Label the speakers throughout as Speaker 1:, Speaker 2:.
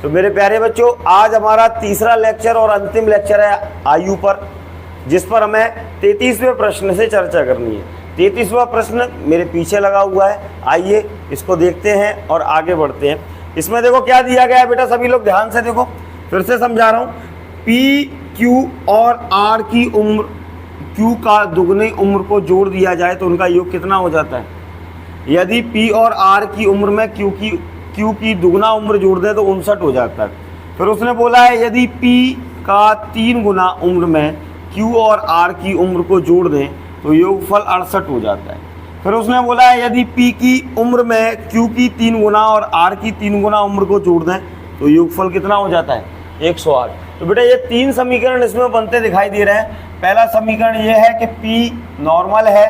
Speaker 1: तो मेरे प्यारे बच्चों, आज हमारा तीसरा लेक्चर और अंतिम लेक्चर है आयु पर, जिस पर हमें 33वें प्रश्न से चर्चा करनी है। 33वां प्रश्न मेरे पीछे लगा हुआ है, आइए इसको देखते हैं और आगे बढ़ते हैं। इसमें देखो क्या दिया गया है बेटा, सभी लोग ध्यान से देखो, फिर से समझा रहा हूँ। पी, क्यू और आर की उम्र, क्यू का दुगनी उम्र को जोड़ दिया जाए तो उनका योग कितना हो जाता है। यदि पी और आर की उम्र में क्यू की दुगना उम्र जोड़ दें तो 59 हो जाता है। फिर उसने बोला है यदि पी का 3 गुना उम्र में क्यू और आर की उम्र को जोड़ दें तो योगफल 68 हो जाता है। फिर उसने बोला है यदि पी की उम्र में क्यू की 3 गुना और आर की 3 गुना उम्र को जोड़ दें तो योगफल कितना हो जाता है, 108। तो बेटा ये 3 समीकरण इसमें बनते दिखाई दे रहे हैं। पहला समीकरण ये है कि पी नॉर्मल है,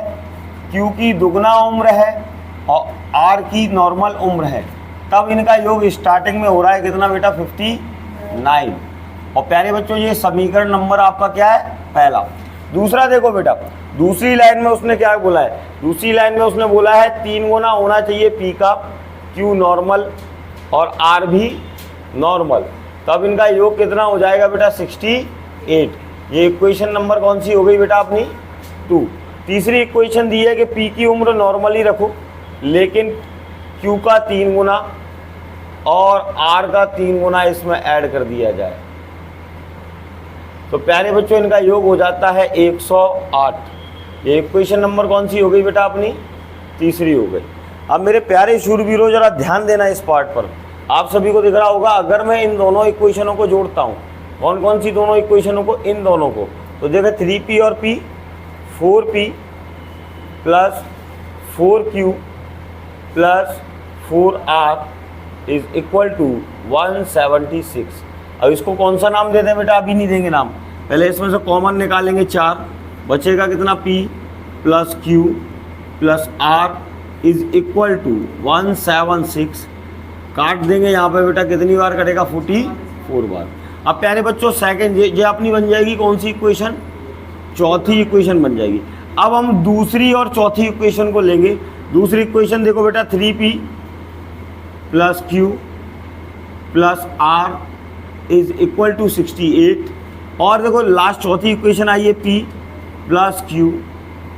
Speaker 1: क्यू की दुगना उम्र है और आर की नॉर्मल उम्र है, तब इनका योग स्टार्टिंग में हो रहा है कितना बेटा, 59। और प्यारे बच्चों ये समीकरण नंबर आपका क्या है, पहला। दूसरा देखो बेटा, दूसरी लाइन में उसने क्या बोला है, दूसरी लाइन में उसने बोला है 3 गुना होना चाहिए पी का, क्यू नॉर्मल और आर भी नॉर्मल, तब इनका योग कितना हो जाएगा बेटा, 68। ये इक्वेशन नंबर कौन सी हो गई बेटा अपनी, 2। तीसरी इक्वेशन दी है कि पी की उम्र नॉर्मल ही रखो लेकिन क्यू का 3 गुना और आर का 3 गुना इसमें ऐड कर दिया जाए, तो प्यारे बच्चों इनका योग हो जाता है 108। ये इक्वेशन नंबर कौन सी हो गई बेटा अपनी, तीसरी हो गई। अब मेरे प्यारे शूरवीरों जरा ध्यान देना इस पार्ट पर, आप सभी को दिख रहा होगा अगर मैं इन दोनों इक्वेशनों को जोड़ता हूँ, कौन कौन सी दोनों इक्वेशनों को, इन दोनों को, तो देखो 3p और p, 4p plus 4q plus 4r is equal to 176। अब इसको कौन सा नाम देते हैं बेटा, अभी नहीं देंगे नाम, पहले इसमें से कॉमन निकालेंगे 4, बचेगा कितना, p plus q plus r is equal to 176। काट देंगे यहाँ पे बेटा, कितनी बार कटेगा, 44 बार। अब प्यारे बच्चों सेकंड ये अपनी बन जाएगी कौन सी इक्वेशन, चौथी इक्वेशन बन जाएगी। अब हम दूसरी और चौथी इक्वेशन को लेंगे। दूसरी इक्वेशन देखो बेटा, 3p plus q plus r is equal to 68। और देखो लास्ट चौथी इक्वेशन आई है, p plus q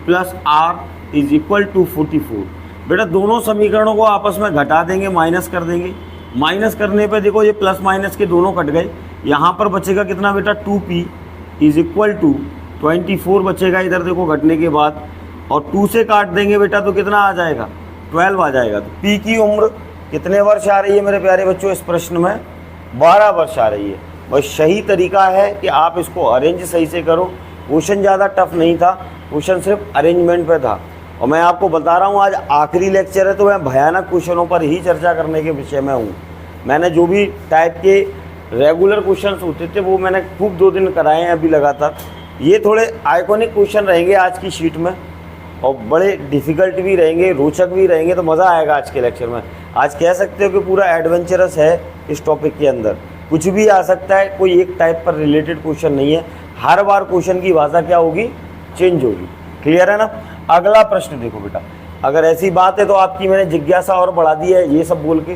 Speaker 1: plus r is equal to 44। बेटा दोनों समीकरणों को आपस में घटा देंगे, माइनस कर देंगे। माइनस करने पे देखो ये प्लस माइनस के दोनों कट गए, यहाँ पर बचेगा कितना बेटा, 2p इज इक्वल टू 24 बचेगा इधर देखो घटने के बाद, और 2 से काट देंगे बेटा तो कितना आ जाएगा, 12 आ जाएगा। तो p की उम्र कितने वर्ष आ रही है मेरे प्यारे बच्चों इस प्रश्न में, 12 वर्ष आ रही है। बस सही तरीका है कि आप इसको अरेंज सही से करो। क्वेश्चन ज़्यादा टफ नहीं था, क्वेश्चन सिर्फ अरेंजमेंट पे था। और मैं आपको बता रहा हूँ आज आखिरी लेक्चर है तो मैं भयानक क्वेश्चनों पर ही चर्चा करने के विषय में हूँ। मैंने जो भी टाइप के रेगुलर क्वेश्चंस होते थे वो मैंने खूब 2 दिन कराए हैं अभी लगातार। ये थोड़े आइकॉनिक क्वेश्चन रहेंगे आज की शीट में और बड़े डिफ़िकल्ट भी रहेंगे, रोचक भी रहेंगे, तो मज़ा आएगा आज के लेक्चर में। आज कह सकते हो कि पूरा एडवेंचरस है इस टॉपिक के अंदर, कुछ भी आ सकता है, कोई एक टाइप पर रिलेटेड क्वेश्चन नहीं है। हर बार क्वेश्चन की भाषा क्या होगी, चेंज होगी। क्लियर है ना। अगला प्रश्न देखो बेटा, अगर ऐसी बात है तो आपकी मैंने जिज्ञासा और बढ़ा दी है ये सब बोल के,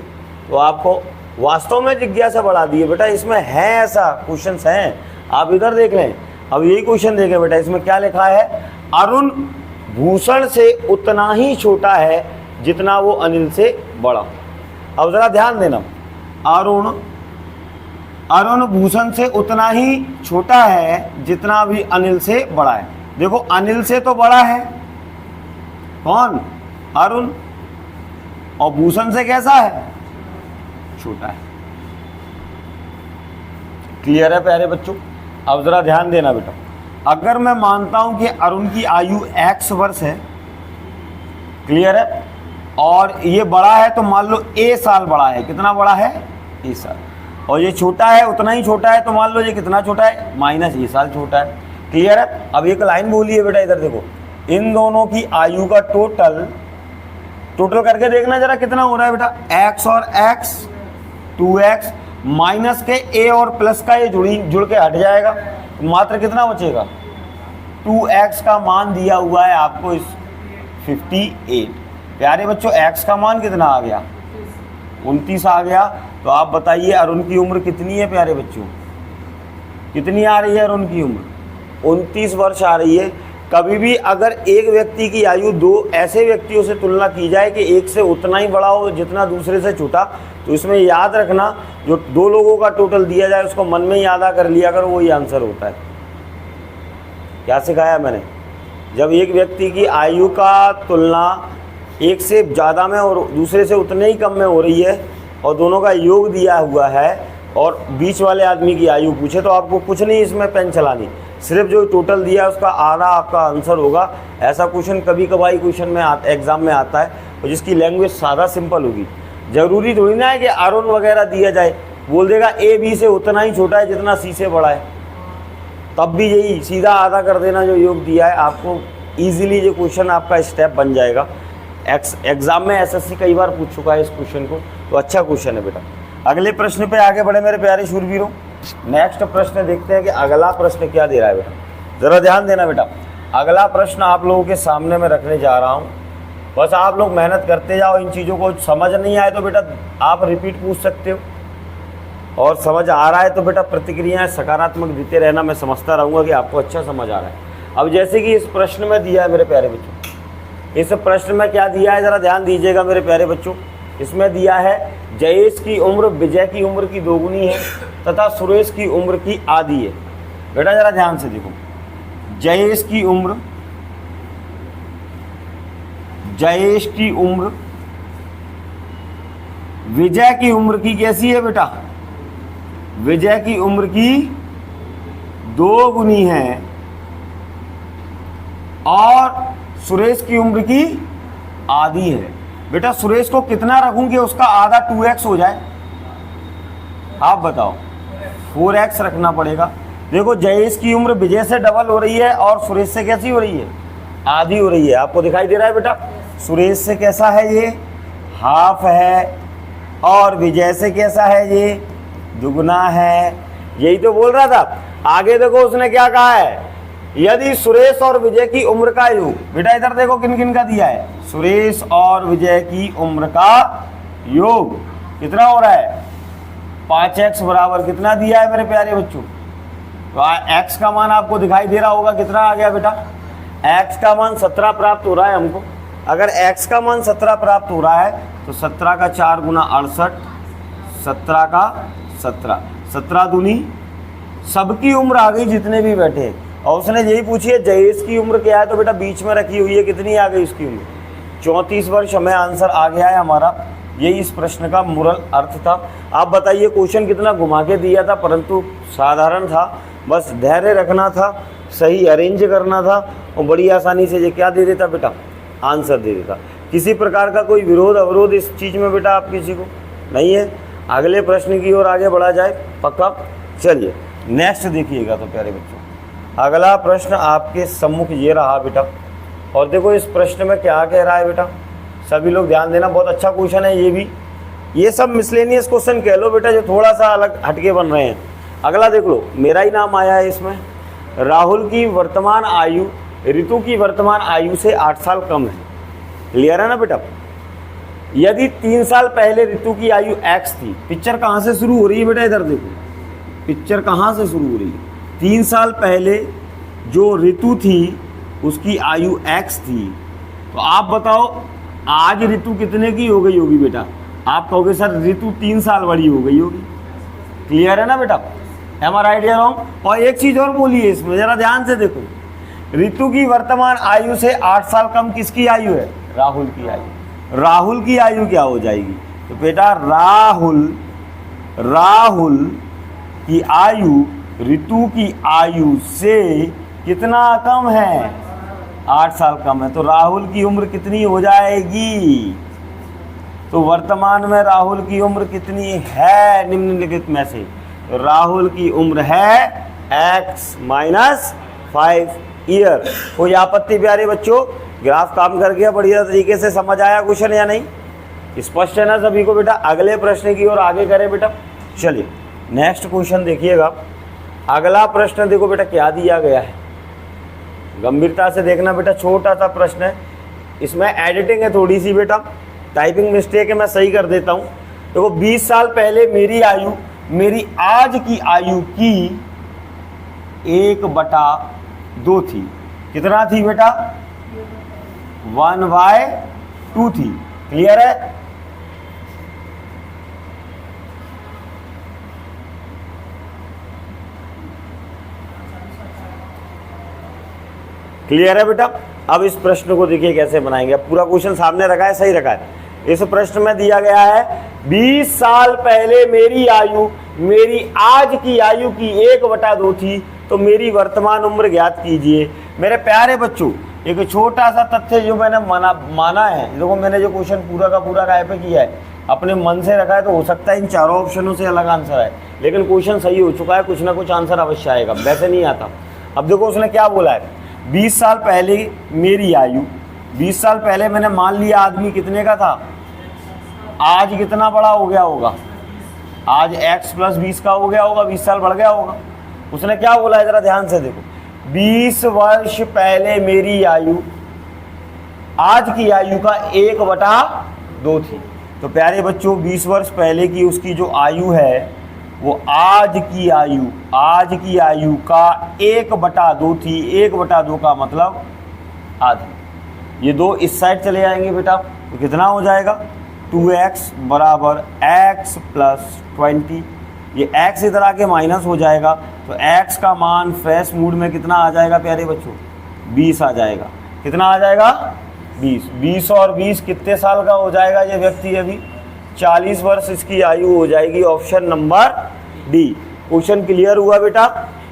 Speaker 1: तो आपको वास्तव में जिज्ञासा बढ़ा दी है बेटा। इसमें है ऐसा क्वेश्चन हैं, आप इधर देख लें। अब यही क्वेश्चन देखें बेटा, इसमें क्या लिखा है, अरुण भूषण से उतना ही छोटा है जितना वो अनिल से बड़ा। अब जरा ध्यान देना, अरुण भूषण से उतना ही छोटा है जितना भी अनिल से बड़ा है। देखो अनिल से तो बड़ा है कौन, अरुण, और भूषण से कैसा है, छोटा है। क्लियर है प्यारे बच्चों। अब जरा ध्यान देना बेटा, अगर मैं मानता हूं कि अरुण की आयु x वर्ष है, क्लियर है, और ये बड़ा है तो मान लो a साल बड़ा है। कितना बड़ा है, a साल। और ये छोटा है, उतना ही छोटा है, तो मान लो ये कितना छोटा है, -a साल छोटा है। क्लियर है। अब एक लाइन बोली है बेटा, इधर देखो, इन दोनों की आयु का टोटल करके देखना जरा कितना हो रहा है बेटा, x और x 2x माइनस के a और प्लस का ये जुड़ के हट जाएगा, मात्र कितना बचेगा, 2x का मान दिया हुआ है आपको इस 58। प्यारे बच्चों x का मान कितना आ गया, 29 आ गया। तो आप बताइए अरुण की उम्र कितनी है प्यारे बच्चों, कितनी आ रही है अरुण की उम्र? 29 वर्ष आ रही है। कभी भी अगर एक व्यक्ति की आयु दो ऐसे व्यक्तियों से तुलना की जाए कि एक से उतना ही बड़ा हो जितना दूसरे से छोटा, तो इसमें याद रखना जो दो लोगों का टोटल दिया जाए उसको मन में ही याद कर लिया करो, वही आंसर होता है। क्या सिखाया मैंने? जब एक व्यक्ति की आयु का तुलना एक से ज़्यादा में और दूसरे से उतने ही कम में हो रही है और दोनों का योग दिया हुआ है और बीच वाले आदमी की आयु पूछे, तो आपको कुछ नहीं इसमें पेन चलानी, सिर्फ जो टोटल दिया है उसका आधा आपका आंसर होगा। ऐसा क्वेश्चन कभी कभाई क्वेश्चन में एग्जाम में आता है और जिसकी लैंग्वेज सादा सिंपल होगी। ज़रूरी थोड़ी ना है कि अरुण वगैरह दिया जाए, बोल देगा ए बी से उतना ही छोटा है जितना सी से बड़ा है, तब भी यही सीधा आधा कर देना जो योग दिया है, आपको ईजिली जो क्वेश्चन आपका स्टेप बन जाएगा। एग्जाम में एसएससी कई बार पूछ चुका है इस क्वेश्चन को, तो अच्छा क्वेश्चन है बेटा। अगले प्रश्न पे आगे बढ़े मेरे प्यारे शूरवीरों। नेक्स्ट प्रश्न देखते हैं कि अगला प्रश्न क्या दे रहा है बेटा, ज़रा ध्यान देना बेटा। अगला प्रश्न आप लोगों के सामने मैं रखने जा रहा हूँ, बस आप लोग मेहनत करते जाओ। इन चीज़ों को समझ नहीं आए तो बेटा आप रिपीट पूछ सकते हो, और समझ आ रहा है तो बेटा प्रतिक्रियाएं सकारात्मक देते रहना, मैं समझता रहूँगा कि आपको अच्छा समझ आ रहा है। अब जैसे कि इस प्रश्न में दिया है मेरे प्यारे बच्चों, इस प्रश्न में क्या दिया है ज़रा ध्यान दीजिएगा मेरे प्यारे बच्चों। इसमें दिया है जयेश की उम्र विजय की उम्र की दोगुनी है तथा सुरेश की उम्र की आधी है। बेटा ज़रा ध्यान से देखो, जयेश की उम्र विजय की उम्र की कैसी है बेटा? विजय की उम्र की 2 गुनी है और सुरेश की उम्र की आधी है। बेटा सुरेश को कितना रखूं कि उसका आधा 2x हो जाए? आप बताओ। 4x रखना पड़ेगा। देखो जयेश की उम्र विजय से डबल हो रही है और सुरेश से कैसी हो रही है? आधी हो रही है। आपको दिखाई दे रहा है बेटा, सुरेश से कैसा है ये? हाफ है, और विजय से कैसा है ये? दुगना है। यही तो बोल रहा था। आगे देखो उसने क्या कहा है, यदि सुरेश और विजय की उम्र का योग, बेटा इधर देखो किन किन का दिया है, सुरेश और विजय की उम्र का योग कितना हो रहा है? 5x बराबर कितना दिया है मेरे प्यारे बच्चों? तो x का मान आपको दिखाई दे रहा होगा, कितना आ गया बेटा? x का मान 17 प्राप्त हो रहा है हमको। अगर x का मान 17 प्राप्त हो रहा है तो 17 का 4 गुना 68, 17 का 17, 17 दूनी सबकी उम्र आ गई जितने भी बैठे हैं। और उसने यही पूछी है जयेश की उम्र क्या है, तो बेटा बीच में रखी हुई है, कितनी आ गई उसकी उम्र? 34 वर्ष। हमें आंसर आ गया है हमारा। यही इस प्रश्न का मूल अर्थ था। आप बताइए क्वेश्चन कितना घुमा के दिया था, परंतु साधारण था, बस धैर्य रखना था, सही अरेंज करना था और बड़ी आसानी से ये क्या दे देता बेटा? आंसर दे देता। किसी प्रकार का कोई विरोध अवरोध इस चीज़ में बेटा आप किसी को नहीं है। अगले प्रश्न की ओर आगे बढ़ा जाए पक्का। चलिए नेक्स्ट देखिएगा तो प्यारे बच्चों, अगला प्रश्न आपके सम्मुख ये रहा बेटा। और देखो इस प्रश्न में क्या कह रहा है बेटा, सभी लोग ध्यान देना, बहुत अच्छा क्वेश्चन है ये भी। ये सब मिसलेनियस क्वेश्चन कह लो बेटा जो थोड़ा सा अलग हटके बन रहे हैं। अगला देख लो, मेरा ही नाम आया है इसमें। राहुल की वर्तमान आयु ऋतु की वर्तमान आयु से 8 साल कम है। क्लियर है ना बेटा? यदि 3 साल पहले ऋतु की आयु x थी, पिक्चर कहाँ से शुरू हो रही है बेटा? इधर देखो पिक्चर कहाँ से शुरू हो रही है। 3 साल पहले जो ऋतु थी उसकी आयु x थी, तो आप बताओ आज ऋतु कितने की हो गई होगी बेटा? आप कहोगे सर ऋतु 3 साल बड़ी हो गई होगी। क्लियर है ना बेटा? एम आई राइट या रॉन्ग? और एक चीज और बोलिए इसमें, जरा ध्यान से देखो, ऋतु की वर्तमान आयु से 8 साल कम किसकी आयु है? राहुल की आयु। राहुल की आयु क्या हो जाएगी? तो बेटा राहुल की आयु ऋतु की आयु से कितना कम है? 8 साल कम है। तो राहुल की उम्र कितनी हो जाएगी? तो वर्तमान में राहुल की उम्र कितनी है निम्नलिखित में से? तो राहुल की उम्र है x-5 ईयर। कोई आपत्ति प्यारे बच्चों? ग्राफ काम कर गया बढ़िया तरीके से? समझ आया क्वेश्चन या नहीं? स्पष्ट है ना सभी को बेटा? अगले प्रश्न की ओर आगे करें बेटा। चलिए नेक्स्ट क्वेश्चन देखिएगा। अगला प्रश्न देखो बेटा क्या दिया गया है, गंभीरता से देखना बेटा। छोटा सा प्रश्न है, इसमें एडिटिंग है थोड़ी सी बेटा, टाइपिंग मिस्टेक है, मैं सही कर देता हूँ। देखो 20 साल पहले मेरी आयु मेरी आज की आयु की 1/2 थी। कितना थी बेटा? 1/2 थी। क्लियर है? क्लियर है बेटा? अब इस प्रश्न को देखिए कैसे बनाएंगे। अब पूरा क्वेश्चन सामने रखा है, सही रखा है। इस प्रश्न में दिया गया है 20 साल पहले मेरी आयु मेरी आज की आयु की 1/2 थी, तो मेरी वर्तमान उम्र ज्ञात कीजिए। मेरे प्यारे बच्चों, एक छोटा सा तथ्य जो मैंने माना है, देखो मैंने जो क्वेश्चन पूरा का पूरा काय पे किया है, अपने मन से रखा है, तो हो सकता है इन चारों ऑप्शनों से अलग आंसर है, लेकिन क्वेश्चन सही हो चुका है, कुछ ना कुछ आंसर अवश्य आएगा, वैसे नहीं आता। अब देखो उसने क्या बोला है, 20 साल पहले मेरी आयु, 20 साल पहले मैंने मान लिया आदमी कितने का था, आज कितना बड़ा हो गया होगा, आज x + 20 का हो गया होगा, 20 साल बढ़ गया होगा। उसने क्या बोला है जरा ध्यान से देखो, 20 वर्ष पहले मेरी आयु आज की आयु का 1/2 थी। तो प्यारे बच्चों 20 वर्ष पहले की उसकी जो आयु है वो आज की आयु का 1/2 थी। 1/2 का मतलब आधी। ये दो इस साइड चले जाएंगे बेटा, तो कितना हो जाएगा, 2x = x + 20। ये x इधर आके माइनस हो जाएगा, तो x का मान फ्रेश मूड में कितना आ जाएगा प्यारे बच्चों, 20 आ जाएगा। कितना आ जाएगा, 20। 20 और 20 कितने साल का हो जाएगा ये व्यक्ति, अभी 40 वर्ष इसकी आयु हो जाएगी। Option number D. Question clear हुआ बेटा?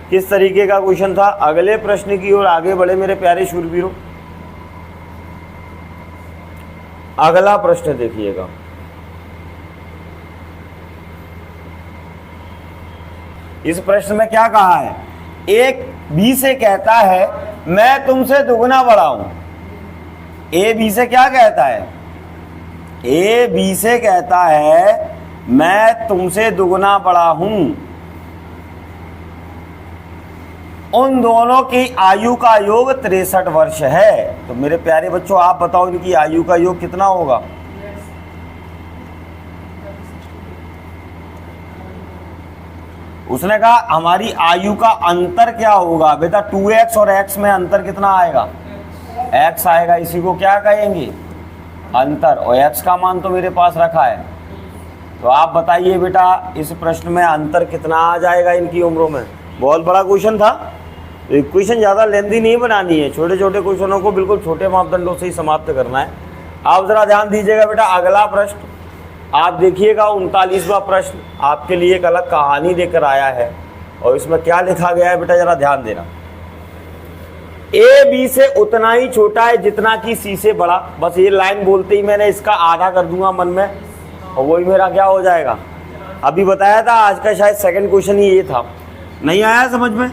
Speaker 1: किस तरीके का क्वेश्चन था? अगले प्रश्न की ओर आगे बढ़े मेरे प्यारे शूरवीरों। अगला प्रश्न देखिएगा, इस प्रश्न में क्या कहा है, एक बी से कहता है मैं तुमसे दुगना बड़ा हूं। ए बी से क्या कहता है, ए बी से कहता है मैं तुमसे दुगना बड़ा हूं। उन दोनों की आयु का योग 63 वर्ष है। तो मेरे प्यारे बच्चों आप बताओ इनकी आयु का योग कितना होगा? उसने कहा हमारी आयु का अंतर क्या होगा बेटा, 2x और x में अंतर कितना आएगा, x आएगा। इसी को क्या कहेंगे, अंतर। और x का मान तो मेरे पास रखा है, तो आप बताइए बेटा इस प्रश्न में अंतर कितना आ जाएगा इनकी उम्रों में। बहुत बड़ा क्वेश्चन था, क्वेश्चन ज़्यादा लेंथी नहीं बनानी है, छोटे छोटे क्वेश्चनों को बिल्कुल छोटे मापदंडों से ही समाप्त करना है। आप जरा ध्यान दीजिएगा बेटा। अगला प्रश्न आप देखिएगा, 39वां प्रश्न आपके लिए एक अलग कहानी देकर आया है, और इसमें क्या लिखा गया है बेटा जरा ध्यान देना। ए बी से उतना ही छोटा है जितना कि सी से बड़ा। बस ये लाइन बोलते ही मैंने इसका आधा कर दूंगा मन में, और वही मेरा क्या हो जाएगा। अभी बताया था आज का शायद सेकंड क्वेश्चन ही ये था, नहीं आया समझ में।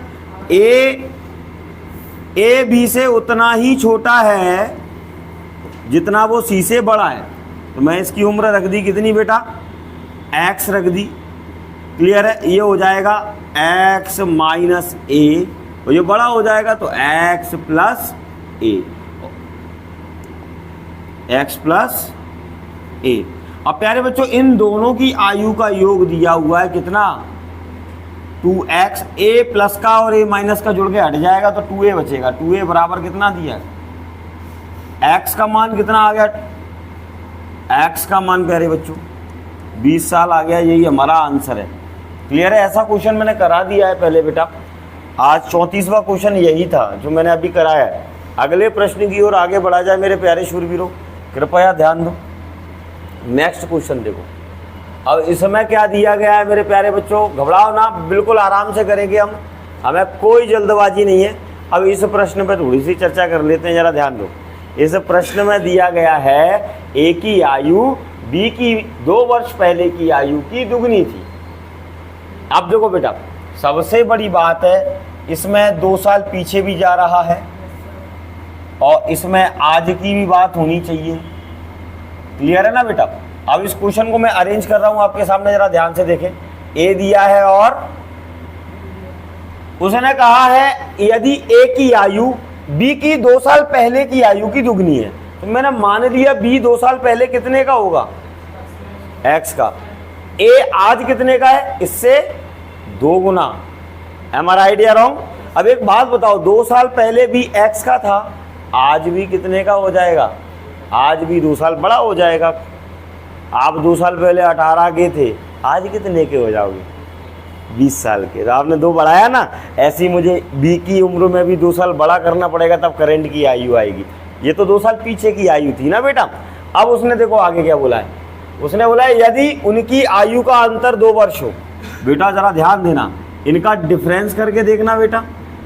Speaker 1: ए बी से उतना ही छोटा है जितना वो सी से बड़ा है। तो मैं इसकी उम्र रख दी कितनी बेटा, x रख दी। क्लियर है? ये हो जाएगा x - a, और ये बड़ा हो जाएगा तो x + a, x + a। अब प्यारे बच्चों इन दोनों की आयु का योग दिया हुआ है कितना, 2x। a प्लस का और a माइनस का जुड़ के हट जाएगा तो 2a बचेगा। 2a बराबर कितना दिया है, x का मान कितना आ गया, x का मान प्यारे बच्चों 20 साल आ गया। यही हमारा आंसर है। क्लियर है? ऐसा क्वेश्चन मैंने करा दिया है पहले बेटा। आज 34वां क्वेश्चन यही था जो मैंने अभी कराया है। अगले प्रश्न की ओर आगे बढ़ा जाए मेरे प्यारे शूरवीरों, कृपया ध्यान दो। नेक्स्ट क्वेश्चन देखो। अब इसमें क्या दिया गया है मेरे प्यारे बच्चों, घबराओ ना, बिल्कुल आराम से करेंगे हम, हमें कोई जल्दबाजी नहीं है। अब इस प्रश्न पर थोड़ी सी चर्चा कर लेते हैं, जरा ध्यान दो। इस प्रश्न में दिया गया है ए की आयु बी की 2 वर्ष पहले की आयु की दुगनी थी। अब देखो बेटा सबसे बड़ी बात है, इसमें 2 साल पीछे भी जा रहा है और इसमें आज की भी बात होनी चाहिए। क्लियर है ना बेटा? अब इस क्वेश्चन को मैं अरेंज कर रहा हूं आपके सामने, जरा ध्यान से देखें। ए दिया है और उसने कहा है यदि ए की आयु बी की 2 साल पहले की आयु की दुगनी है, तो मैंने मान लिया बी 2 साल पहले कितने का होगा, x का। ए आज कितने का है, इससे 2 गुना। Am are idea wrong. अब एक बात बताओ, 2 साल पहले भी x का था, आज भी कितने का हो जाएगा, आज भी 2 साल बड़ा हो जाएगा। आप 2 साल पहले 18 के थे, आज कितने के हो जाओगे, 20 साल के। तो आपने 2 बढ़ाया ना, ऐसे ही मुझे बी की उम्र में भी 2 साल बड़ा करना पड़ेगा, तब करंट की आयु आएगी। ये तो 2 साल पीछे की आयु थी ना बेटा। अब उसने देखो आगे क्या बोला है, उसने बोला है यदि उनकी आयु का अंतर 2 वर्ष हो। बेटा जरा ध्यान देना, इनका डिफरेंस करके देखना बेटा।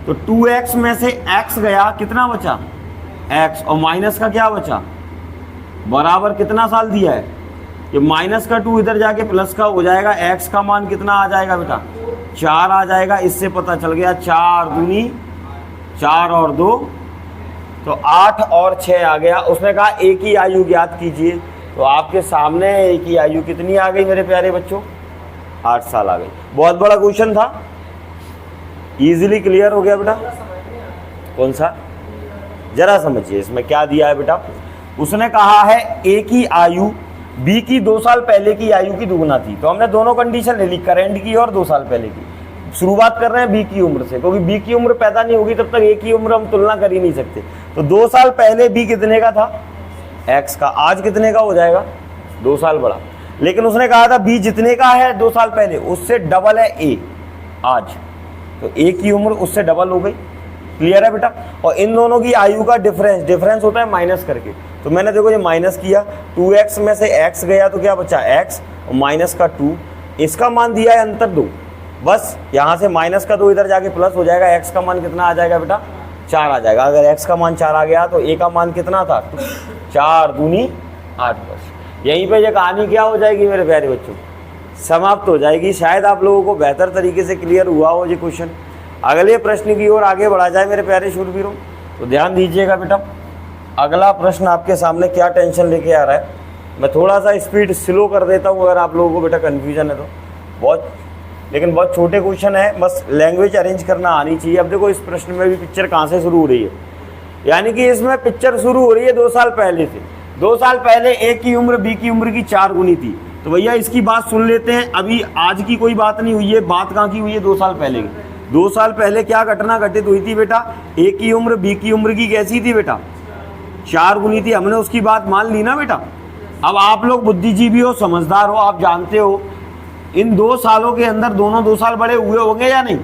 Speaker 1: तो 2x में से x गया, कितना बचा, x, और माइनस का क्या बचा, बराबर कितना साल दिया है, ये माइनस का 2 इधर जाके प्लस का हो जाएगा। x का मान कितना आ जाएगा बेटा, 4 आ जाएगा। इससे पता चल गया 4 दूनी 4 और 2 तो 8 और 6 आ गया। उसने कहा एक ही आयु ज्ञात कीजिए। तो आपके सामने एक ही आयु कितनी आ गई मेरे प्यारे बच्चों, 8 साल आ गई। बहुत बड़ा क्वेश्चन था, इजीली क्लियर हो गया बेटा। कौन सा, जरा समझिए इसमें क्या दिया है बेटा। उसने कहा है एक ही आयु बी की 2 साल पहले की आयु की दुगुना थी। तो हमने दोनों कंडीशन ले ली, करंट की और 2 साल पहले की। शुरुआत कर रहे हैं बी की उम्र से, क्योंकि बी की उम्र पैदा नहीं होगी तब तक एक ही उम्र हम तुलना कर ही नहीं सकते। तो 2 साल पहले बी कितने का था, एक्स का, आज कितने का हो जाएगा, 2 साल बड़ा। लेकिन उसने कहा था बी जितने का है 2 साल पहले उससे डबल है ए आज, तो ए की उम्र उससे डबल हो गई। क्लियर है बेटा। और इन दोनों की आयु का डिफरेंस होता है माइनस करके। तो मैंने देखो ये माइनस किया, 2x में से x गया तो क्या बचा x और माइनस का 2, इसका मान दिया है अंतर 2, बस यहाँ से माइनस का 2 इधर जाके प्लस हो जाएगा। x का मान कितना आ जाएगा बेटा, 4 आ जाएगा। अगर x का मान 4 आ गया तो a का मान कितना था, 4 दूनी 8। बस यहीं पे ये कहानी क्या हो जाएगी मेरे प्यारे बच्चों, समाप्त हो जाएगी। शायद आप लोगों को बेहतर तरीके से क्लियर हुआ हो ये क्वेश्चन। अगले प्रश्न की ओर आगे बढ़ा जाए मेरे प्यारे शूरवीरों, तो ध्यान दीजिएगा बेटा। अगला प्रश्न आपके सामने क्या टेंशन लेके आ रहा है, मैं थोड़ा सा स्पीड स्लो कर देता हूँ अगर आप लोगों को बेटा कन्फ्यूजन है तो। लेकिन बहुत छोटे क्वेश्चन है, बस लैंग्वेज अरेंज करना आनी चाहिए। अब देखो इस प्रश्न में भी पिक्चर कहाँ से शुरू हो रही है, यानी कि इसमें पिक्चर शुरू हो रही है 2 साल पहले से। 2 साल पहले ए की उम्र बी की उम्र की 4 गुनी थी। तो भैया इसकी बात सुन लेते हैं। अभी आज की कोई बात नहीं हुई है, बात कहाँ की हुई है, 2 साल पहले की। 2 साल पहले क्या घटना घटित हुई थी बेटा, ए की उम्र बी की उम्र की कैसी थी बेटा, 4 गुनी थी। हमने उसकी बात मान ली ना बेटा। अब आप लोग बुद्धिजीवी हो, समझदार हो, आप जानते हो इन 2 सालों के अंदर दोनों 2 साल बड़े हुए होंगे या नहीं।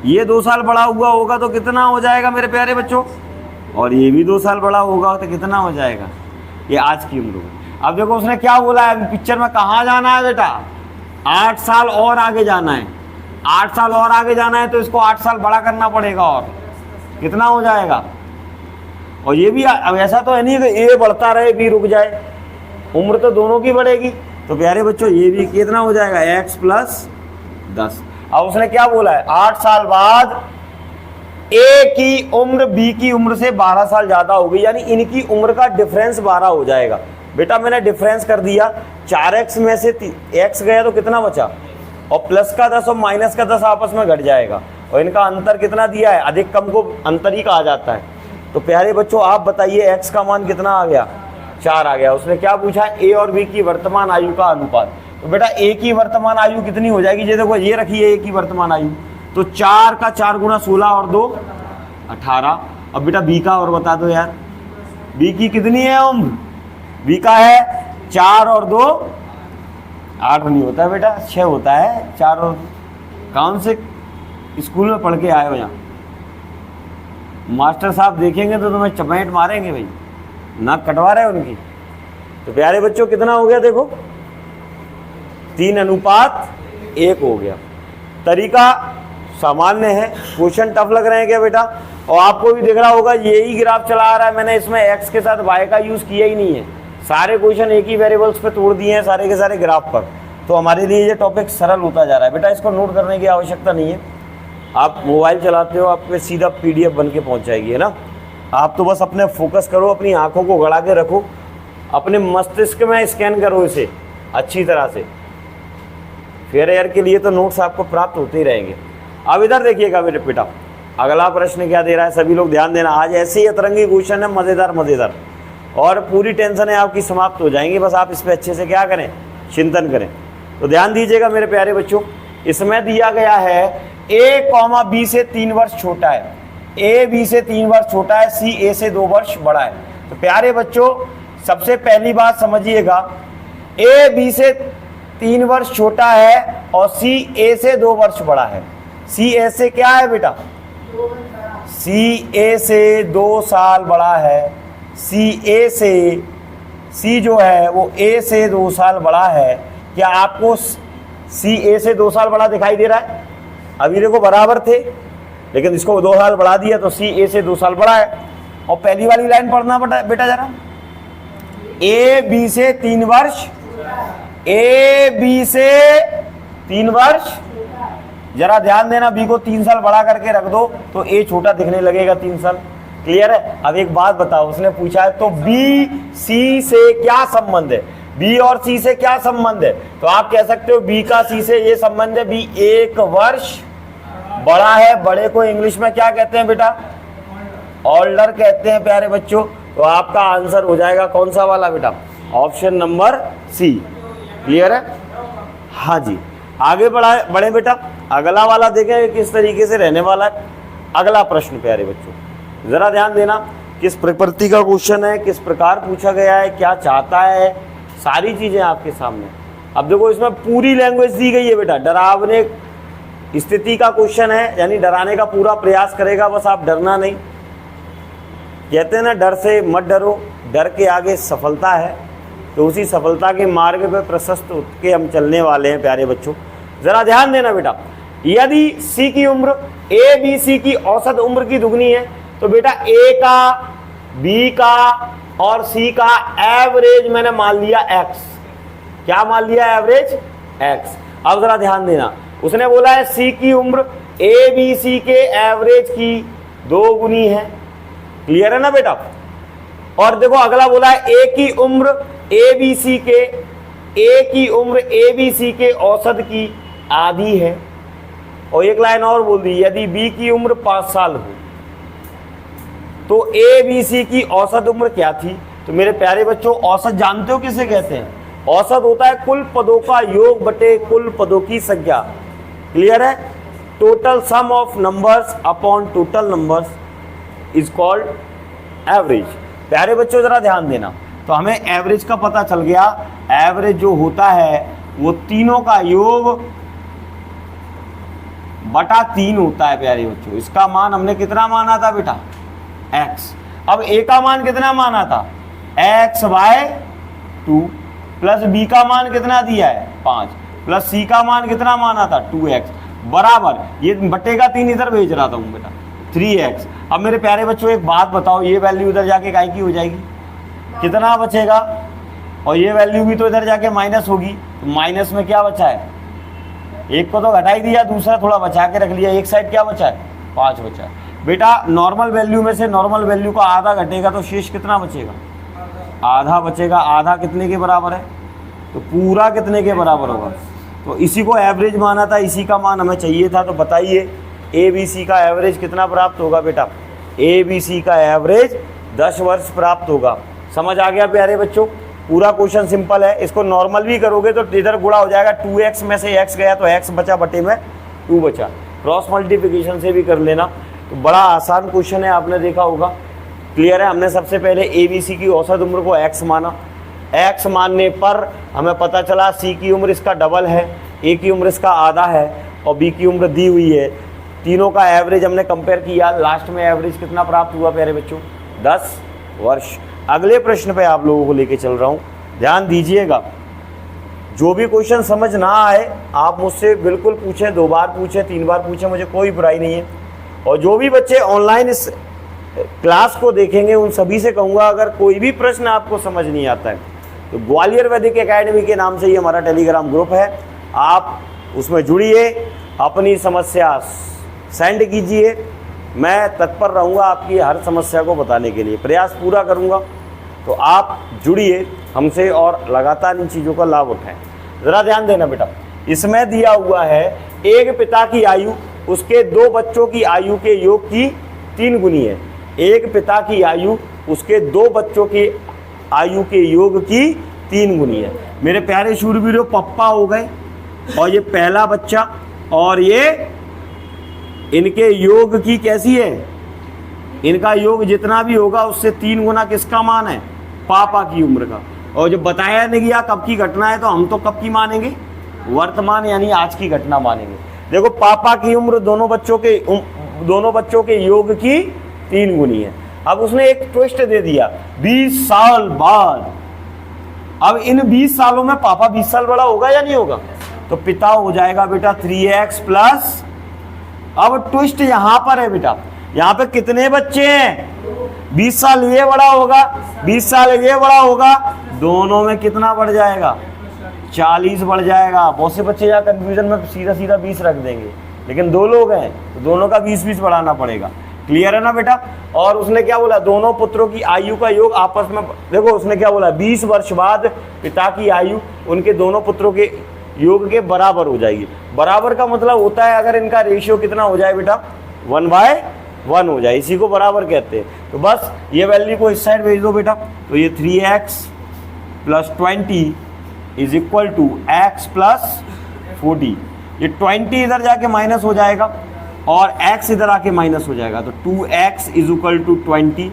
Speaker 1: ये 2 साल बड़ा हुआ होगा तो कितना हो जाएगा मेरे प्यारे बच्चों, और ये भी 2 साल बड़ा होगा तो कितना हो जाएगा, ये आज की उम्र होगी। अब देखो उसने क्या बोला है, पिक्चर में कहाँ जाना है बेटा, 8 साल और आगे जाना है। 8 साल और आगे जाना है तो इसको 8 साल बड़ा करना पड़ेगा, और कितना हो जाएगा। और ये भी अब ऐसा तो है नहीं कि ए बढ़ता रहे बी रुक जाए, उम्र तो दोनों की बढ़ेगी। तो प्यारे बच्चों ये भी कितना हो जाएगा, x + 10। अब उसने क्या बोला है, 8 साल बाद ए की उम्र बी की उम्र से 12 साल ज्यादा होगी, यानी इनकी उम्र का डिफरेंस 12 हो जाएगा। बेटा मैंने डिफरेंस कर दिया, 4x में से x गया तो कितना बचा, और प्लस का 10 और माइनस का 10 आपस में घट जाएगा। और इनका अंतर कितना दिया है, अधिक कम को अंतर ही कहा जाता है। तो प्यारे बच्चों आप बताइए x का मान कितना आ गया, 4 आ गया। उसने क्या पूछा, a और b की वर्तमान आयु का अनुपात। तो बेटा a की वर्तमान आयु कितनी हो जाएगी, देखो ये रखी है a की वर्तमान आयु, तो 4 का 4 गुना 16 और 2 18। अब बेटा b का और बता दो यार, b की कितनी है उम्र, b का है 4 और 2 8 नहीं होता है बेटा, 6 होता है। 4 और कौन से स्कूल में पढ़ के आए हो, यहाँ मास्टर साहब देखेंगे तो तुम्हें चपेट मारेंगे भाई, नाक कटवा रहे हैं उनकी। तो प्यारे बच्चों कितना हो गया, देखो 3:1 हो गया। तरीका सामान्य है, क्वेश्चन टफ लग रहे हैं क्या बेटा। और आपको भी दिख रहा होगा यही ग्राफ चला आ रहा है, मैंने इसमें x के साथ y का यूज किया ही नहीं है। सारे क्वेश्चन एक ही वेरिएबल्स पे तोड़ दिए हैं, सारे के सारे ग्राफ पर। तो हमारे लिए ये टॉपिक सरल होता जा रहा है बेटा, इसको नोट करने की आवश्यकता नहीं है। आप मोबाइल चलाते हो, आप पे सीधा PDF बन के पहुंच जाएगी, है ना। आप तो बस अपने फोकस करो, अपनी आंखों को गड़ा के रखो, अपने मस्तिष्क में स्कैन करो इसे अच्छी तरह से। फेयर एयर के लिए तो नोट्स आपको प्राप्त होते ही रहेंगे। अब इधर देखिएगा मेरे बेटा, अगला प्रश्न क्या दे रहा है, सभी लोग ध्यान देना। आज ऐसे ही अतरंगी क्वेश्चन है, मज़ेदार, और पूरी टेंशन है आपकी समाप्त हो जाएंगी। बस आप इस पर अच्छे से क्या करें, चिंतन करें। तो ध्यान दीजिएगा मेरे प्यारे बच्चों, इसमें दिया गया है a, b से 3 वर्ष छोटा है, a b से 3 वर्ष छोटा है, c a से 2 वर्ष बड़ा है। तो प्यारे बच्चों सबसे पहली बात समझिएगा, a b से 3 वर्ष छोटा है और c a से 2 वर्ष बड़ा है। c a से क्या है बेटा? c a से 2 साल बड़ा है। c जो है वो a से 2 साल बड़ा है। क्या आपको c a से 2 साल बड़ा दिखाई दे रहा है? अभी देखो बराबर थे, लेकिन इसको 2 साल बढ़ा दिया तो c a से 2 साल बड़ा है। और पहली वाली लाइन पढ़ना बेटा जरा, a b से 3 वर्ष, a b से 3 वर्ष, जरा ध्यान देना, b को 3 साल बड़ा करके रख दो तो a छोटा दिखने लगेगा 3 साल। क्लियर है? अब एक बात बताओ, उसने पूछा है तो b c से क्या संबंध है? b और c से क्या संबंध है? तो आप कह सकते हो b का c से ये संबंध है, b 1 वर्ष बड़ा है। बड़े को इंग्लिश में क्या कहते हैं बेटा? ओल्डर कहते हैं प्यारे बच्चों। तो आपका आंसर हो जाएगा कौन सा वाला बेटा? Option number C. क्लियर है? हाँ जी, आगे बढ़े बेटा। अगला वाला देखें किस तरीके से रहने वाला है। अगला प्रश्न प्यारे बच्चों जरा ध्यान देना, किस प्रकृति का क्वेश्चन है, किस प्रकार पूछा गया है, क्या चाहता है, सारी चीजें आपके सामने। अब देखो इसमें पूरी लैंग्वेज दी गई है बेटा, डरावने स्थिति का क्वेश्चन है, यानी डराने का पूरा प्रयास करेगा, बस आप डरना नहीं। कहते हैं ना डर से मत डरो, डर के आगे सफलता है। तो उसी सफलता के मार्ग पे प्रशस्त के हम चलने वाले हैं प्यारे बच्चों। जरा ध्यान देना बेटा, यदि c की उम्र a b c की औसत उम्र की दुगनी है तो बेटा a का, b का और c का एवरेज मैंने मान लिया x। क्या मान लिया? Average x। अब जरा ध्यान देना, उसने बोला है c की उम्र a b c के एवरेज की 2 गुनी है। क्लियर है ना बेटा? और देखो अगला बोला है a की उम्र a b c के औसत की आधी है। और एक लाइन और बोल दी, यदि b की उम्र 5 साल हो तो a b c की औसत उम्र क्या थी? तो मेरे प्यारे बच्चों औसत जानते हो किसे कहते हैं? औसत होता है कुल पदों का योग बटे कुल पदों की संख्या। क्लियर है? Total sum of numbers upon total numbers is called average. प्यारे बच्चों जरा ध्यान देना, तो हमें एवरेज का पता चल गया। एवरेज जो होता है वो तीनों का योग बटा 3 होता है प्यारे बच्चों। इसका मान हमने कितना माना था बेटा? x। अब a का मान कितना माना था? x बाय 2 प्लस b का मान कितना दिया है? 5 प्लस c का मान कितना माना था? 2x बराबर, ये बटे का 3 इधर भेज रहा था हूँ बेटा, 3x। अब मेरे प्यारे बच्चों एक बात बताओ, ये वैल्यू इधर जाके काय की हो जाएगी? कितना बचेगा? और ये वैल्यू भी तो इधर जाके माइनस होगी, तो माइनस में क्या बचा है? एक को तो घटा ही दिया, दूसरा थोड़ा बचा के रख लिया। एक साइड क्या बचा है? 5 बचा है बेटा। नॉर्मल वैल्यू में से नॉर्मल वैल्यू का आधा घटेगा तो शेष कितना बचेगा? आधा बचेगा। आधा कितने के बराबर है? तो पूरा कितने के बराबर होगा? तो इसी को एवरेज माना था, इसी का मान हमें चाहिए था। तो बताइए ए बी सी का एवरेज कितना प्राप्त होगा बेटा? ए बी सी का एवरेज 10 वर्ष प्राप्त होगा। समझ आ गया प्यारे बच्चों? पूरा क्वेश्चन सिंपल है। इसको नॉर्मल भी करोगे तो इधर गुणा हो जाएगा, 2x में से x गया तो x बचा बटे में 2 बचा। क्रॉस मल्टीप्लिकेशन से भी कर लेना। तो बड़ा आसान क्वेश्चन है, आपने देखा होगा। क्लियर है? हमने सबसे पहले ए बी सी की औसत उम्र को x माना। x मानने पर हमें पता चला c की उम्र इसका डबल है, a की उम्र इसका आधा है और b की उम्र दी हुई है। तीनों का एवरेज हमने कंपेयर किया, लास्ट में एवरेज कितना प्राप्त हुआ प्यारे बच्चों? 10 वर्ष। अगले प्रश्न पे आप लोगों को लेके चल रहा हूँ, ध्यान दीजिएगा। जो भी क्वेश्चन समझ ना आए आप मुझसे बिल्कुल पूछें, 2 बार पूछें, 3 बार पूछें, मुझे कोई बुराई नहीं है। और जो भी बच्चे ऑनलाइन इस क्लास को देखेंगे उन सभी से कहूँगा, अगर कोई भी प्रश्न आपको समझ नहीं आता है तो ग्वालियर वैदिक एकेडमी के नाम से ही हमारा टेलीग्राम ग्रुप है, आप उसमें जुड़िए, अपनी समस्या सेंड कीजिए। मैं तत्पर रहूँगा आपकी हर समस्या को बताने के लिए, प्रयास पूरा करूँगा। तो आप जुड़िए हमसे और लगातार इन चीज़ों का लाभ उठाएं। ज़रा ध्यान देना बेटा, इसमें दिया हुआ है एक पिता की आयु उसके 2 बच्चों की आयु के योग की 3 गुनी है। एक पिता की आयु उसके 2 बच्चों की आयु के योग की 3 गुनी है। मेरे प्यारे शूरवीरों, पप्पा हो गए, और ये पहला बच्चा, और ये इनके योग की कैसी है, इनका योग जितना भी होगा उससे 3 गुना किसका मान है, पापा की उम्र का। और जो बताया नहीं गया कब की घटना है, तो हम तो कब की मानेंगे, वर्तमान यानी आज की घटना मानेंगे। देखो पापा की उम्र दोनों बच्चों के योग की 3 गुनी है। अब उसने एक ट्विस्ट दे दिया 20 साल बाद। अब इन 20 सालों में पापा 20 साल बड़ा होगा या नहीं होगा, तो पिता हो जाएगा बेटा 3x प्लस। अब ट्विस्ट यहां पर है बेटा, यहां पे कितने बच्चे हैं, 20 साल ये बड़ा होगा, 20 साल ये बड़ा होगा, दोनों में कितना बढ़ जाएगा, 40 बढ़ जाएगा। बहुत से बच्चे यहाँ कंफ्यूजन में सीधा सीधा 20 रख देंगे, लेकिन 2 लोग हैं तो दोनों का 20-20 बढ़ाना पड़ेगा। क्लियर है ना बेटा। और उसने क्या बोला, दोनों पुत्रों की आयु का योग आपस में, देखो उसने क्या बोला, 20 वर्ष बाद पिता की आयु उनके दोनों पुत्रों के योग के बराबर हो जाएगी। बराबर का मतलब होता है अगर इनका रेशियो कितना हो जाए बेटा, 1/1 हो जाए, इसी को बराबर कहते हैं। तो बस ये वैल्यू को इस साइड भेज दो बेटा, तो ये 3x + 20 = x + 40। ये 20 इधर जाके माइनस हो जाएगा और x इधर आके माइनस हो जाएगा, तो 2x = 20।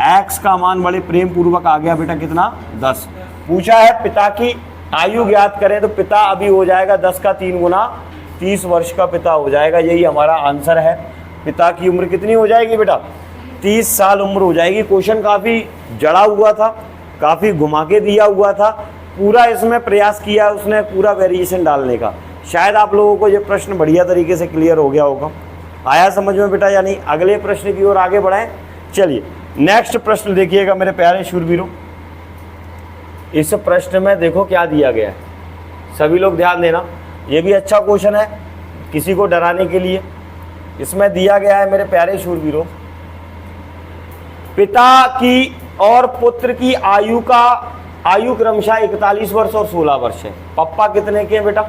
Speaker 1: x का मान बड़े प्रेम पूर्वक आ गया बेटा कितना, 10। पूछा है पिता की आयु ज्ञात करें, तो पिता अभी हो जाएगा 10 का 3 गुना, 30 वर्ष का पिता हो जाएगा। यही हमारा आंसर है। पिता की उम्र कितनी हो जाएगी बेटा, 30 साल उम्र हो जाएगी। क्वेश्चन काफ़ी जड़ा हुआ था, काफ़ी घुमा के दिया हुआ था, पूरा इसमें प्रयास किया उसने पूरा वेरिएशन डालने का। शायद आप लोगों को ये प्रश्न बढ़िया तरीके से क्लियर हो गया होगा। आया समझ में बेटा या नहीं। अगले प्रश्न की ओर आगे बढ़ाएं। चलिए नेक्स्ट प्रश्न देखिएगा मेरे प्यारे शूरवीरों। इस प्रश्न में देखो क्या दिया गया है, सभी लोग ध्यान देना, ये भी अच्छा क्वेश्चन है किसी को डराने के लिए। इसमें दिया गया है मेरे प्यारे शूरवीरों, पिता की और पुत्र की आयु क्रमशः 41 वर्ष और 16 वर्ष है। पापा कितने के हैं बेटा,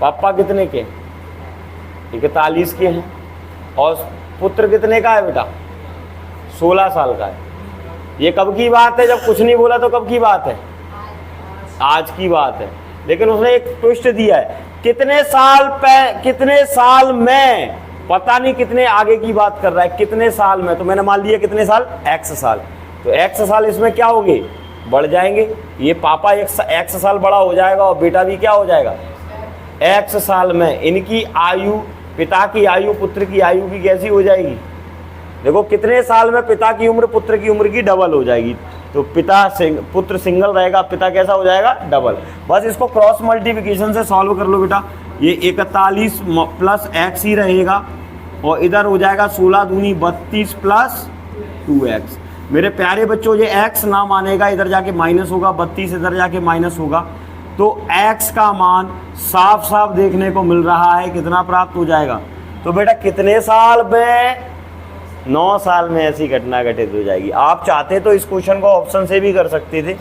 Speaker 1: पापा कितने के, 41 के हैं, और पुत्र कितने का है बेटा, 16 साल का है। ये कब की बात है, जब कुछ नहीं बोला तो कब की बात है, आज की बात है। लेकिन उसने एक ट्विस्ट दिया है, कितने साल में, पता नहीं कितने आगे की बात कर रहा है, कितने साल में, तो मैंने मान लिया कितने साल, x साल। तो x साल इसमें क्या होंगे, बढ़ जाएंगे। ये पापा x साल बड़ा हो जाएगा और बेटा भी क्या हो जाएगा, x साल में इनकी आयु, पिता की आयु पुत्र की आयु की कैसी हो जाएगी। देखो कितने साल में पिता की उम्र पुत्र की उम्र की डबल हो जाएगी। तो पुत्र सिंगल रहेगा, पिता कैसा हो जाएगा, डबल। बस इसको क्रॉस मल्टीप्लिकेशन से सॉल्व कर लो बेटा। ये 41 + x ही रहेगा और इधर हो जाएगा 16 दूनी 32 + 2x। मेरे प्यारे बच्चों ये x ना मानेगा, इधर जाके माइनस होगा, 32 इधर जाके माइनस होगा, तो x का मान साफ साफ देखने को मिल रहा है कितना प्राप्त हो जाएगा। तो बेटा कितने साल में, 9 साल में ऐसी घटना घटित हो जाएगी। आप चाहते तो इस क्वेश्चन को ऑप्शन से भी कर सकते थे।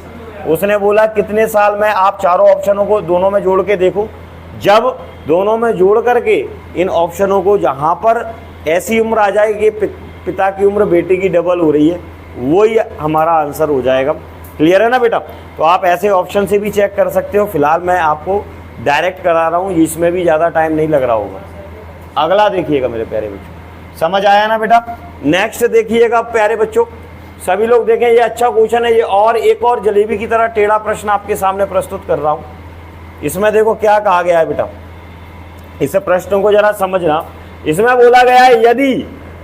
Speaker 1: उसने बोला कितने साल में, आप चारों ऑप्शनों को दोनों में जोड़ के देखो। जब दोनों में जोड़ करके इन ऑप्शनों को जहाँ पर ऐसी उम्र आ जाएगी कि पिता की उम्र बेटे की डबल हो रही है, वही हमारा आंसर हो जाएगा। क्लियर है ना बेटा। तो आप ऐसे ऑप्शन से भी चेक कर सकते हो। फिलहाल मैं आपको डायरेक्ट करा रहा हूँ, इसमें भी ज़्यादा टाइम नहीं लग रहा होगा। अगला देखिएगा मेरे प्यारे बच्चों, समझ आया ना बेटा। नेक्स्ट देखिएगा प्यारे बच्चों, सभी लोग देखें, ये अच्छा क्वेश्चन है ये, और एक और जलेबी की तरह टेढ़ा प्रश्न आपके सामने प्रस्तुत कर रहा हूँ। इसमें देखो क्या कहा गया है बेटा, इस प्रश्न को जरा समझना। इसमें बोला गया है यदि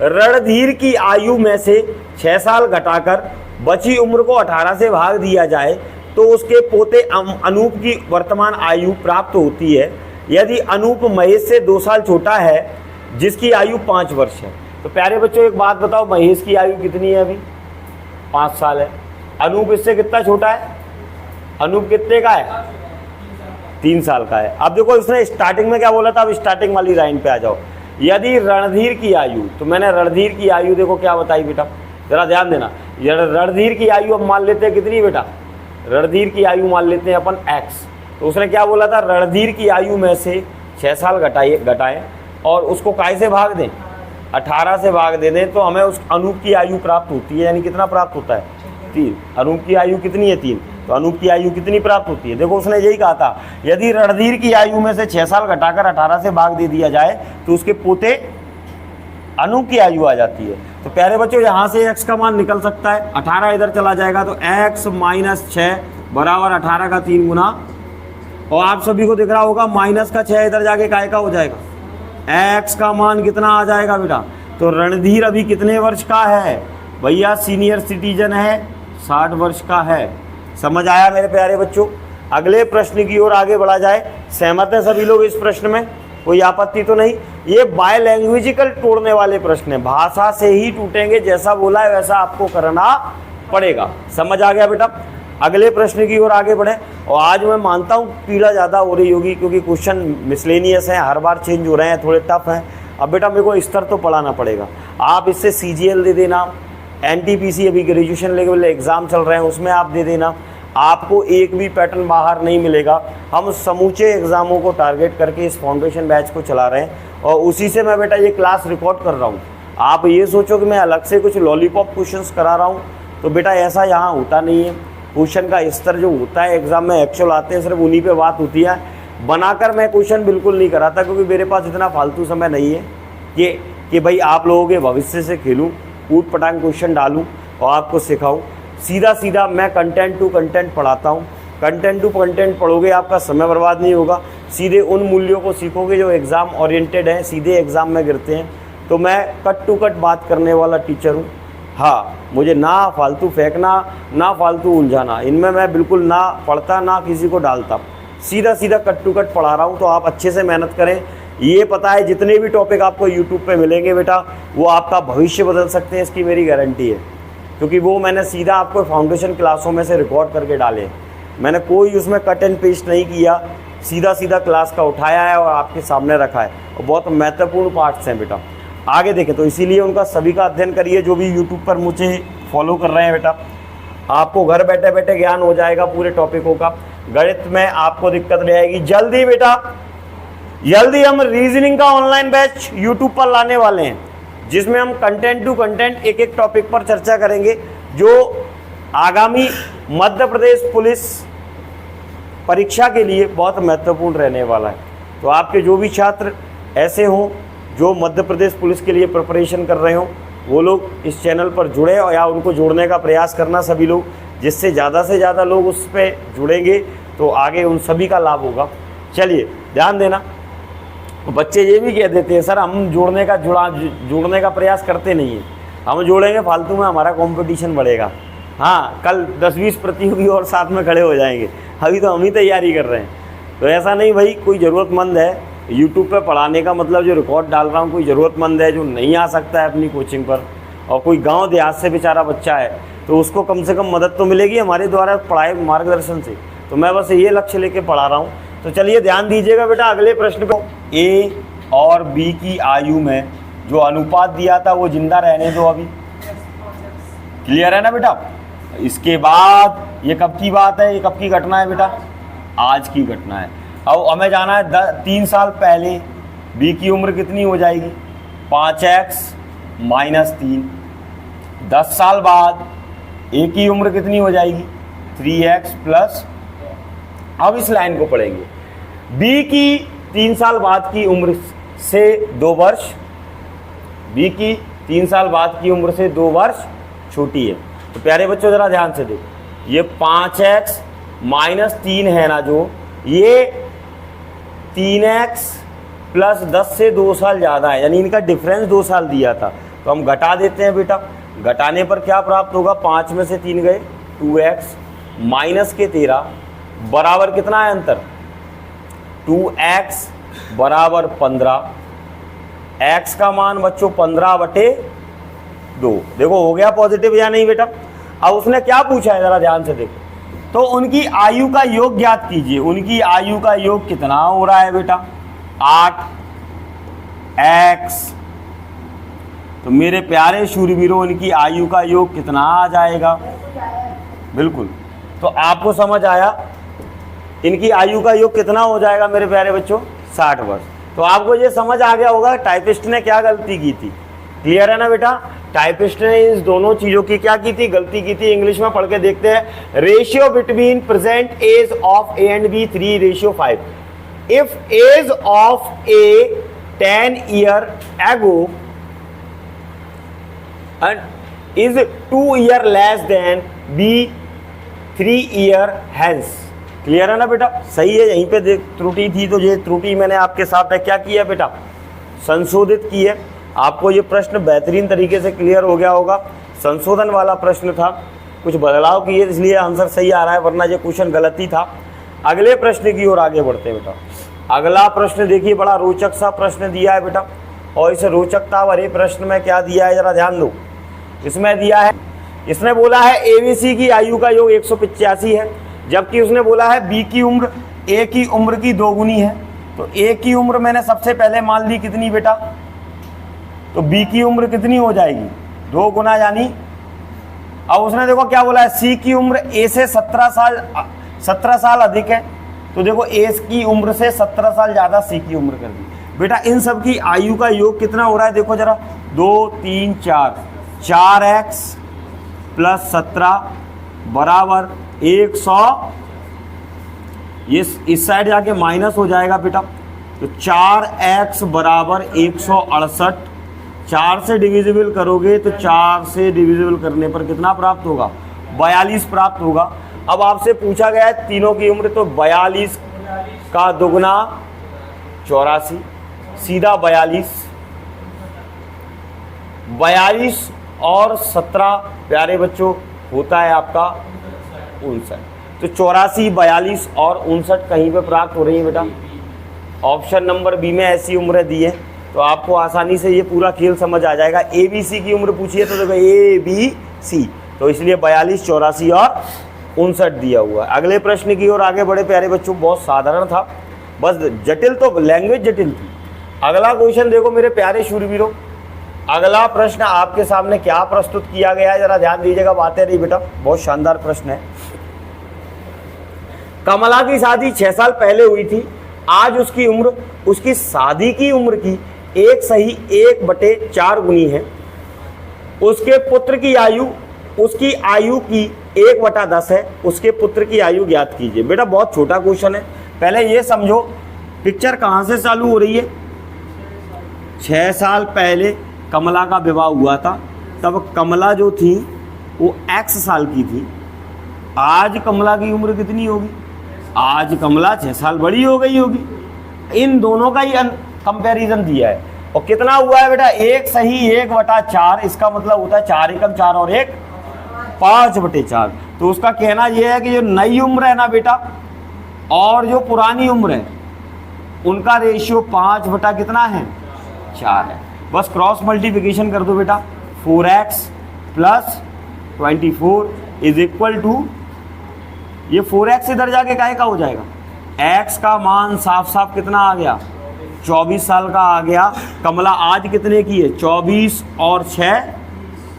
Speaker 1: रणधीर की आयु में से 6 साल घटाकर बची उम्र को 18 से भाग दिया जाए तो उसके पोते अनूप की वर्तमान आयु प्राप्त होती है। यदि अनूप महेश से 2 साल छोटा है जिसकी आयु 5 वर्ष है। तो प्यारे बच्चों एक बात बताओ, महेश की आयु कितनी है, अभी 5 साल है। अनूप इससे कितना छोटा है, अनूप कितने का है, 3 साल का है। अब देखो इसने स्टार्टिंग में क्या बोला था, अब स्टार्टिंग वाली लाइन पे आ जाओ। यदि रणधीर की आयु, तो मैंने रणधीर की आयु देखो क्या बताई बेटा, जरा ध्यान देना। रणधीर की आयु अब मान लेते हैं कितनी बेटा, रणधीर की आयु मान लेते हैं अपन x। तो उसने क्या बोला था, रणधीर की आयु में से 6 साल घटाएं और उसको काय से भाग दें, 18 से भाग दे दें, तो हमें उस अनूप की आयु प्राप्त होती है। यानी कितना प्राप्त होता है, 3। अनूप की आयु कितनी है? 3। तो अनूप की आयु कितनी प्राप्त होती है? देखो उसने यही कहा था, यदि रणधीर की आयु में से 6 साल घटाकर 18 से भाग दे दिया जाए तो उसके पोते अनूप की आयु आ जाती है। तो प्यारे बच्चों यहाँ से x का मान निकल सकता है, 18 इधर चला जाएगा तो x - 6 बराबर 18 का 3 गुना, और आप सभी को दिख रहा होगा माइनस का 6 इधर जाके काय का हो जाएगा, x का मान कितना आ जाएगा बेटा? तो रणधीर अभी कितने वर्ष का है भैया? सीनियर सिटीजन है, 60 वर्ष का है। समझ आया मेरे प्यारे बच्चों? अगले प्रश्न की ओर आगे बढ़ा जाए। सहमत हैं सभी लोग इस प्रश्न में? कोई आपत्ति तो नहीं? ये बायलैंग्वेजिकल तोड़ने वाले प्रश्न है, भाषा से ही टूटेंगे, जैसा बोला है वैसा आपको करना पड़ेगा। समझ आ गया बेटा? अगले प्रश्न की ओर आगे बढ़े। और आज मैं मानता हूँ पीड़ा ज़्यादा हो रही होगी क्योंकि क्वेश्चन मिसलेनियस हैं, हर बार चेंज हो रहे हैं, थोड़े टफ हैं। अब बेटा मेरे को स्तर तो पढ़ाना पड़ेगा। आप इससे CGL दे देना, NTPC अभी ग्रेजुएशन लेवल एग्ज़ाम चल रहे हैं उसमें आप दे देना। आपको एक भी पैटर्न बाहर नहीं मिलेगा। हम समूचे एग्ज़ामों को टारगेट करके इस फाउंडेशन बैच को चला रहे हैं और उसी से मैं बेटा ये क्लास रिकॉर्ड कर रहा हूँ। आप ये सोचो कि मैं अलग से कुछ लॉलीपॉप क्वेश्चंस करा रहा हूँ, तो बेटा ऐसा यहाँ होता नहीं है। क्वेश्चन का स्तर जो होता है एग्ज़ाम में एक्चुअल आते हैं, सिर्फ उन्हीं पे बात होती है। बनाकर मैं क्वेश्चन बिल्कुल नहीं कराता क्योंकि मेरे पास इतना फालतू समय नहीं है कि भाई आप लोगों के भविष्य से खेलूँ, ऊट पटांग क्वेश्चन डालूँ और आपको सिखाऊँ। सीधा मैं कंटेंट टू कंटेंट पढ़ाता हूँ। कंटेंट टू कंटेंट पढ़ोगे आपका समय बर्बाद नहीं होगा, सीधे उन मूल्यों को सीखोगे जो एग्ज़ाम ओरिएंटेड हैं, सीधे एग्ज़ाम में गिरते हैं। तो मैं कट टू कट बात करने वाला टीचर हूँ। हाँ, मुझे ना फालतू फेंकना, ना फालतू उलझाना, इनमें मैं बिल्कुल ना पढ़ता ना किसी को डालता। सीधा कट टू कट पढ़ा रहा हूँ। तो आप अच्छे से मेहनत करें। ये पता है जितने भी टॉपिक आपको यूट्यूब पे मिलेंगे बेटा, वो आपका भविष्य बदल सकते हैं, इसकी मेरी गारंटी है। क्योंकि वो मैंने सीधा आपको फाउंडेशन क्लासों में से रिकॉर्ड करके डाले। मैंने कोई उसमें कट एंड पेस्ट नहीं किया, सीधा क्लास का उठाया है और आपके सामने रखा है। और बहुत महत्वपूर्ण पार्ट्स हैं बेटा। आगे देखें तो इसीलिए उनका सभी का अध्ययन करिए जो भी यूट्यूब पर मुझे फॉलो कर रहे हैं बेटा। आपको घर बैठे बैठे ज्ञान हो जाएगा पूरे टॉपिकों का। गणित में आपको दिक्कत नहीं आएगी। जल्दी बेटा, जल्दी हम रीजनिंग का ऑनलाइन बैच यूट्यूब पर लाने वाले हैं, जिसमें हम कंटेंट टू कंटेंट एक एक टॉपिक पर चर्चा करेंगे, जो आगामी मध्य प्रदेश पुलिस परीक्षा के लिए बहुत महत्वपूर्ण रहने वाला है। तो आपके जो भी छात्र ऐसे हों जो मध्य प्रदेश पुलिस के लिए प्रिपरेशन कर रहे हों, वो लोग इस चैनल पर जुड़े और या उनको जोड़ने का प्रयास करना सभी लोग, जिससे ज़्यादा से ज़्यादा लोग उस पर जुड़ेंगे तो आगे उन सभी का लाभ होगा। चलिए ध्यान देना। बच्चे ये भी कह देते हैं सर हम जोड़ने का प्रयास करते नहीं हैं, हम जोड़ेंगे फालतू में, हमारा कंपटीशन बढ़ेगा। हाँ, कल 10-20 प्रतियोगी और साथ में खड़े हो जाएंगे, अभी तो हम ही तैयारी कर रहे हैं। तो ऐसा नहीं भाई, कोई ज़रूरतमंद है यूट्यूब पे पढ़ाने का मतलब जो रिकॉर्ड डाल रहा हूँ, कोई ज़रूरतमंद है जो नहीं आ सकता है अपनी कोचिंग पर, और कोई गांव देहात से बेचारा बच्चा है, तो उसको कम से कम मदद तो मिलेगी हमारे द्वारा पढ़ाए मार्गदर्शन से। तो मैं बस ये लक्ष्य लेके पढ़ा रहा हूँ। तो चलिए ध्यान दीजिएगा बेटा अगले प्रश्न को। A और B की आयु में जो अनुपात दिया था वो जिंदा रहने दो अभी। क्लियर है ना बेटा? इसके बाद ये कब की बात है, ये कब की घटना है बेटा? आज की घटना है। अब हमें जाना है 3 साल पहले। B की उम्र कितनी हो जाएगी? 5x - 3। 10 साल बाद A की उम्र कितनी हो जाएगी? 3x plus. अब इस लाइन को पढ़ेंगे। B की 3 साल बाद की उम्र से 2 वर्ष, B की 3 साल बाद की उम्र से 2 वर्ष छोटी है। तो प्यारे बच्चों जरा ध्यान से देखो, ये 5x - 3 है ना, जो ये 3x प्लस 10 से 2 साल ज़्यादा है, यानी इनका डिफरेंस 2 साल दिया था। तो हम घटा देते हैं बेटा। घटाने पर क्या प्राप्त होगा? 5 में से 3 गए 2x माइनस के 13 बराबर कितना है अंतर? 2x बराबर 15। x का मान बच्चों 15/2। देखो हो गया पॉजिटिव या नहीं बेटा? अब उसने क्या पूछा है जरा ध्यान से देखो। तो उनकी आयु का योग ज्ञात कीजिए। उनकी आयु का योग कितना हो रहा है बेटा? 8x। तो मेरे प्यारे शूरवीरों, इनकी आयु का योग कितना आ जाएगा? बिल्कुल। तो आपको समझ आया इनकी आयु का योग कितना हो जाएगा मेरे प्यारे बच्चों? 60 वर्ष। तो आपको ये समझ आ गया होगा टाइपिस्ट ने क्या गलती की थी। क्लियर है ना बेटा? टाइपिस्ट ने इन दोनों चीजों की क्या की थी, गलती की थी। इंग्लिश में पढ़ के देखते हैं। Ratio between present age of A and B 3:5। If age of A 10 years ago and is 2 years less than B 3 years hence। Clear है ना बेटा, सही है। यहीं पे देख त्रुटि थी, तो ये त्रुटि मैंने आपके साथ क्या की है बेटा, संशोधित की है। आपको ये प्रश्न बेहतरीन तरीके से क्लियर हो गया होगा। संशोधन वाला प्रश्न था, कुछ बदलाव किए इसलिए आंसर सही आ रहा है, वरना ये क्वेश्चन गलत ही था। अगले प्रश्न की ओर आगे बढ़ते हैं बेटा। अगला प्रश्न देखिए, बड़ा रोचक सा प्रश्न दिया है बेटा, और इस रोचकता भरे प्रश्न में क्या दिया है जरा ध्यान दो। इसमें दिया है, इसने बोला है एबीसी की आयु का योग 185 है, जबकि उसने बोला है बी की उम्र ए की उम्र की 2 गुनी है। तो ए की उम्र मैंने सबसे पहले मान ली कितनी बेटा, तो बी की उम्र कितनी हो जाएगी, 2 गुना, यानी अब उसने देखो क्या बोला है, सी की उम्र ए से 17 साल अधिक है। तो देखो ए की उम्र से 17 साल ज़्यादा सी की उम्र कर दी बेटा। इन सब की आयु का योग कितना हो रहा है, देखो जरा, 2 3 4x + 17 बराबर 100। ये इस साइड जाके माइनस हो जाएगा बेटा, तो 4x बराबर 168। 4 से डिविजिबल करोगे तो 4 से डिविजिबल करने पर कितना प्राप्त होगा, 42 प्राप्त होगा। अब आपसे पूछा गया है तीनों की उम्र, तो 42 का दुगना 84, सीधा 42 और 17 प्यारे बच्चों होता है आपका 59। तो 84, 42 और 59 कहीं पे प्राप्त हो रही है बेटा। ऑप्शन नंबर बी में ऐसी उम्रें दी है, तो आपको आसानी से ये पूरा खेल समझ आ जाएगा। ए बी सी की उम्र पूछी है तो देखो ए बी सी, तो इसलिए 42, 84 और 59 दिया हुआ है। अगले प्रश्न की ओर आगे बढ़े प्यारे बच्चों, बहुत साधारण था, बस जटिल तो लैंग्वेज जटिल थी। अगला क्वेश्चन देखो मेरे प्यारे शूरवीरों, अगला प्रश्न आपके सामने क्या प्रस्तुत किया गया है, जरा ध्यान दीजिएगा, बातें रही बेटा, बहुत शानदार प्रश्न है। कमला की शादी 6 साल पहले हुई थी। आज उसकी उम्र उसकी शादी की उम्र की 1/4 गुनी है। उसके पुत्र की आयु उसकी आयु की 1/10 है। उसके पुत्र की आयु ज्ञात कीजिए। बेटा बहुत छोटा क्वेश्चन है, पहले ये समझो पिक्चर कहाँ से चालू हो रही है। 6 साल पहले कमला का विवाह हुआ था, तब कमला जो थी वो x साल की थी। आज कमला की उम्र कितनी होगी, आज कमला 6 साल बड़ी हो गई होगी। इन दोनों का ही कंपैरिजन दिया है, और कितना हुआ है बेटा, 1 सही 1/4। इसका मतलब होता है 4 एकम 4 और 1 5/4। तो उसका कहना यह है कि जो नई उम्र है ना बेटा, और जो पुरानी उम्र है, उनका रेशियो 5 कितना है, 4 है। बस क्रॉस मल्टीप्लिकेशन कर दो बेटा, 4x + 24 = ये 4x इधर जाके काहे का हो जाएगा, x का मान साफ साफ कितना आ गया, 24 साल का आ गया। कमला आज कितने की है, 24 और 6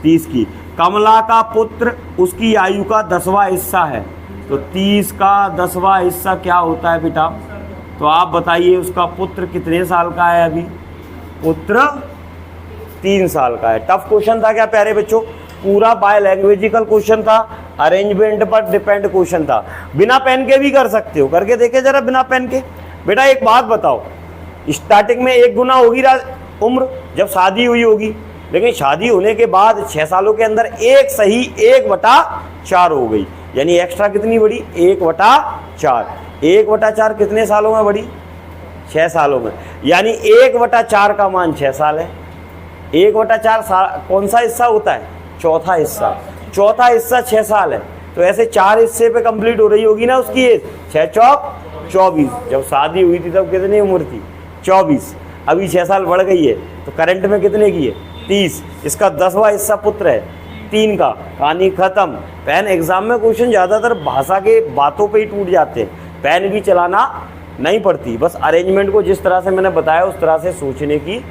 Speaker 1: 30 की। कमला का पुत्र उसकी आयु का 10वां हिस्सा है, तो 30 का 10वां हिस्सा क्या होता है बेटा, तो आप बताइए उसका पुत्र कितने साल का है, अभी पुत्र 3 साल का है। टफ क्वेश्चन था क्या प्यारे बच्चों, पूरा बाय लैंग्वेजिकल क्वेश्चन था, अरेंजमेंट पर डिपेंड क्वेश्चन था। बिना पेन के भी कर सकते हो, करके देखे जरा बिना पेन के। बेटा एक बात बताओ, स्टार्टिंग में 1 गुना होगी उम्र जब शादी हुई होगी, लेकिन शादी होने के बाद 6 सालों के अंदर 1 सही 1/4 हो गई, यानी एक्स्ट्रा कितनी बढ़ी, 1/4। 1/4 कितने सालों में बढ़ी, 6 सालों में, यानी 1/4 का मान 6 साल है। 1/4 कौन सा हिस्सा होता है, चौथा हिस्सा। चौथा हिस्सा 6 साल है, तो ऐसे 4 हिस्से पे कंप्लीट हो रही होगी ना उसकी एज। 6 चौक 24, जब शादी हुई थी तब कितनी उम्र थी, 24। अभी 6 साल बढ़ गई है, तो करंट में कितने की है, 30। इसका 10वां हिस्सा पुत्र है, 3 का, कहानी खत्म। पेन एग्जाम में क्वेश्चन ज़्यादातर भाषा के बातों पे ही टूट जाते हैं, पेन भी चलाना नहीं पड़ती, बस अरेंजमेंट को जिस तरह से मैंने बताया उस तरह से सोचने की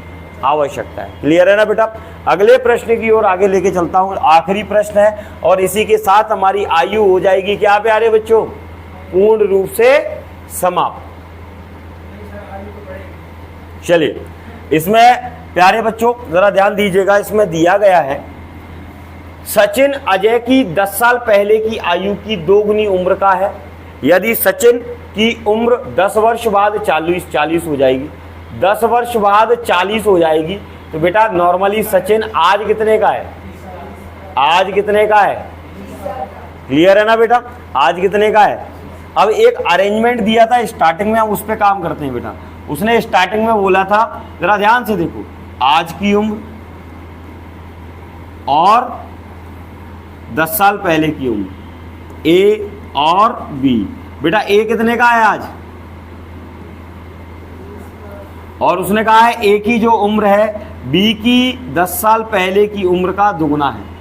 Speaker 1: आवश्यकता है। क्लियर है ना बेटा। अगले प्रश्न की ओर आगे लेके चलता हूँ, आखिरी प्रश्न है, और इसी के साथ हमारी आयु हो जाएगी क्या प्यारे बच्चों, पूर्ण रूप से समाप्त। चलिए इसमें प्यारे बच्चों जरा ध्यान दीजिएगा, इसमें दिया गया है सचिन अजय की 10 साल पहले की आयु की 2 गुनी उम्र का है। यदि सचिन की उम्र 10 वर्ष बाद 40 हो जाएगी, 10 वर्ष बाद 40 हो जाएगी, तो बेटा नॉर्मली सचिन आज कितने का है? आज कितने का है? क्लियर है ना बेटा? आज कितने का है? अब एक अरेंजमेंट दिया था स्टार्टिंग में, हम उस पर काम करते हैं बेटा। उसने स्टार्टिंग में बोला था, जरा ध्यान से देखो, आज की उम्र और 10 साल पहले की उम्र, ए और बी। बेटा ए कितने का है आज? और उसने कहा है ए की जो उम्र है बी की 10 साल पहले की उम्र का दुगुना है।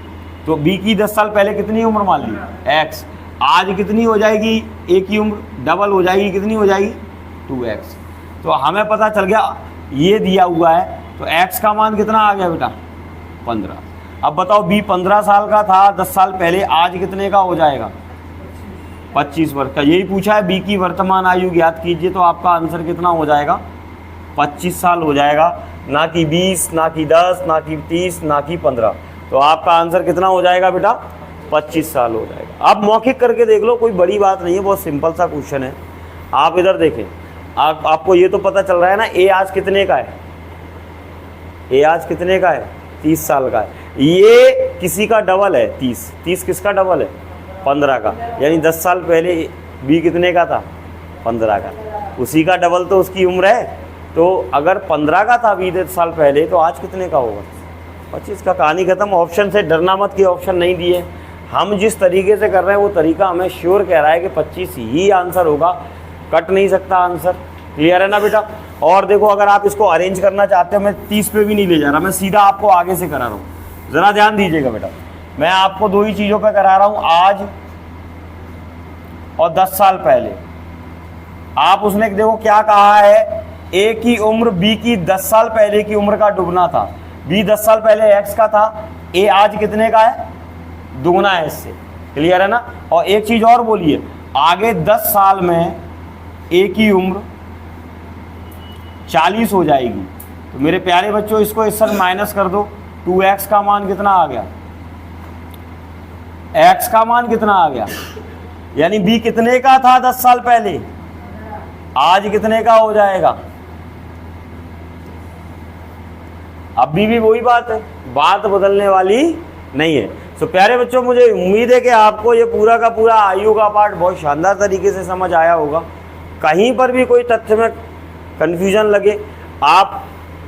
Speaker 1: तो बी की 10 साल पहले कितनी उम्र मान ली? x। आज कितनी हो जाएगी ए की उम्र? डबल हो जाएगी, कितनी हो जाएगी? 2x। तो हमें पता चल गया ये दिया हुआ है, तो x का मान कितना आ गया बेटा? 15। अब बताओ बी 15 साल का था 10 साल पहले, आज कितने का हो जाएगा? 25 वर्ष का। यही पूछा है बी की वर्तमान आयु ज्ञात कीजिए, तो आपका आंसर कितना हो जाएगा? 25 साल हो जाएगा, ना कि 20, ना कि 10, ना कि 30, ना कि 15। तो आपका आंसर कितना हो जाएगा बेटा? 25 साल हो जाएगा। आप मौखिक करके देख लो, कोई बड़ी बात नहीं है, बहुत सिंपल सा क्वेश्चन है। आप इधर देखें, आपको ये तो पता चल रहा है ना ए आज कितने का है? ए आज कितने का है? 30 साल का है। ये किसी का डबल है 30। 30 किसका डबल है? 15 का। यानी 10 साल पहले बी कितने का था? 15 का। उसी का डबल तो उसकी उम्र है। तो अगर 15 का था 20 साल पहले, तो आज कितने का होगा? 25 का। कहानी खत्म। ऑप्शन से डरना मत कि ऑप्शन नहीं दिए। हम जिस तरीके से कर रहे हैं वो तरीका हमें श्योर कह रहा है कि 25 ही आंसर होगा, कट नहीं सकता आंसर। क्लियर है ना बेटा? और देखो, अगर आप इसको अरेंज करना चाहते हो, मैं 30 पे भी नहीं ले जा रहा, मैं सीधा आपको आगे से करा रहा हूँ। ज़रा ध्यान दीजिएगा बेटा, मैं आपको 2 ही चीज़ों पे करा रहा हूँ, आज और 10 साल पहले। आप उसने देखो क्या कहा है, ए की उम्र बी की 10 साल पहले की उम्र का दुगना था। बी 10 साल पहले x का था, ए आज कितने का है? दुगना है इससे। क्लियर है ना? और एक चीज़ और बोलिए, आगे 10 साल में ए की उम्र 40 हो जाएगी। तो मेरे प्यारे बच्चों, इसको इस तरह माइनस कर दो। 2x का मान कितना आ गया? x का मान कितना आ गया? यानी b कितने का था 10 साल पहले, आज कितने का हो जाएगा? अभी भी वही बात है, बात बदलने वाली नहीं है। तो प्यारे बच्चों, मुझे उम्मीद है कि आपको ये पूरा का पूरा आयु का पार्ट बहुत शानदार तरीके से समझ आया होगा। कहीं पर भी कोई तथ्य में कन्फ्यूजन लगे, आप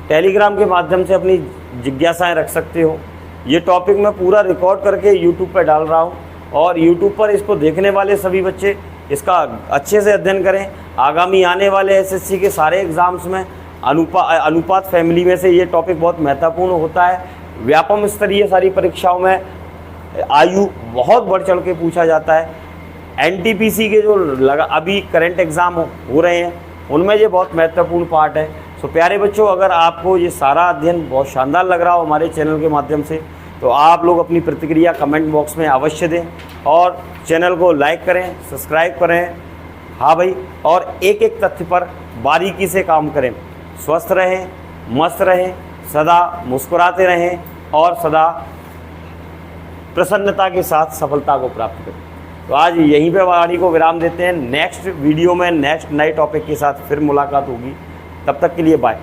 Speaker 1: टेलीग्राम के माध्यम से अपनी जिज्ञासाएं रख सकते हो। ये टॉपिक मैं पूरा रिकॉर्ड करके यूट्यूब पर डाल रहा हूँ, और यूट्यूब पर इसको देखने वाले सभी बच्चे इसका अच्छे से अध्ययन करें। आगामी आने वाले एसएससी के सारे एग्ज़ाम्स में अनुपात फैमिली में से ये टॉपिक बहुत महत्वपूर्ण होता है। व्यापम स्तरीय सारी परीक्षाओं में आयु बहुत बढ़ चढ़ के पूछा जाता है। एनटीपीसी के जो अभी करंट एग्ज़ाम हो रहे हैं, उनमें ये बहुत महत्वपूर्ण पार्ट है। सो प्यारे बच्चों, अगर आपको ये सारा अध्ययन बहुत शानदार लग रहा हो हमारे चैनल के माध्यम से, तो आप लोग अपनी प्रतिक्रिया कमेंट बॉक्स में अवश्य दें, और चैनल को लाइक करें, सब्सक्राइब करें। हाँ भाई, और एक एक तथ्य पर बारीकी से काम करें। स्वस्थ रहें, मस्त रहें, सदा मुस्कुराते रहें, और सदा प्रसन्नता के साथ सफलता को प्राप्त करें। तो आज यहीं पे वाणी को विराम देते हैं। नेक्स्ट वीडियो में नेक्स्ट नए टॉपिक के साथ फिर मुलाकात होगी। तब तक के लिए बाय।